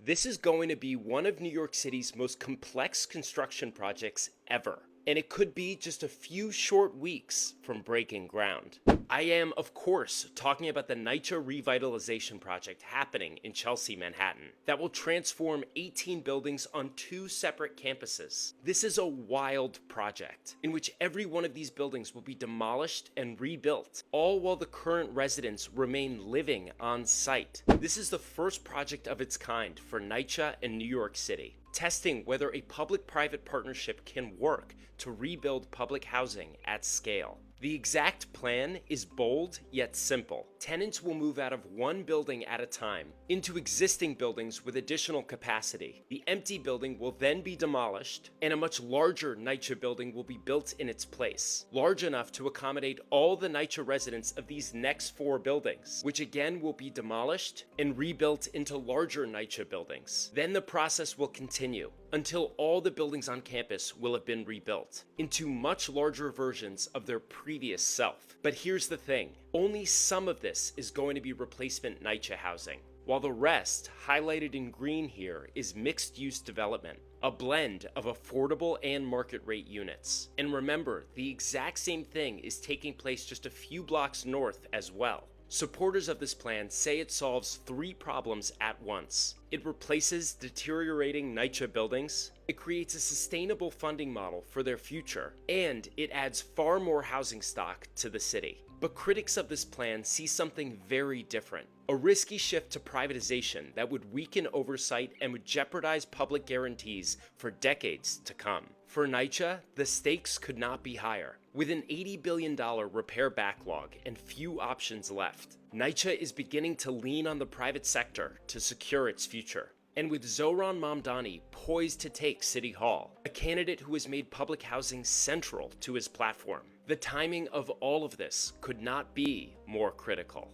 This is going to be one of New York City's most complex construction projects ever, and it could be just a few short weeks from breaking ground. I am, of course, talking about the NYCHA revitalization project happening in Chelsea, Manhattan, that will transform 18 buildings on two separate campuses. This is a wild project in which every one of these buildings will be demolished and rebuilt, all while the current residents remain living on site. This is the first project of its kind for NYCHA in New York City, testing whether a public-private partnership can work to rebuild public housing at scale. The exact plan is bold yet simple. Tenants will move out of one building at a time into existing buildings with additional capacity. The empty building will then be demolished, and a much larger NYCHA building will be built in its place, large enough to accommodate all the NYCHA residents of these next four buildings, which again will be demolished and rebuilt into larger NYCHA buildings. Then the process will continue until all the buildings on campus will have been rebuilt into much larger versions of their previous self. But here's the thing, only some of this is going to be replacement NYCHA housing, while the rest, highlighted in green here, is mixed-use development, a blend of affordable and market rate units. And remember, the exact same thing is taking place just a few blocks north as well. Supporters of this plan say it solves three problems at once. It replaces deteriorating NYCHA buildings, it creates a sustainable funding model for their future, and it adds far more housing stock to the city. But critics of this plan see something very different. A risky shift to privatization that would weaken oversight and would jeopardize public guarantees for decades to come. For NYCHA, the stakes could not be higher. With an $80 billion repair backlog and few options left, NYCHA is beginning to lean on the private sector to secure its future. And with Zohran Mamdani poised to take City Hall, a candidate who has made public housing central to his platform, the timing of all of this could not be more critical.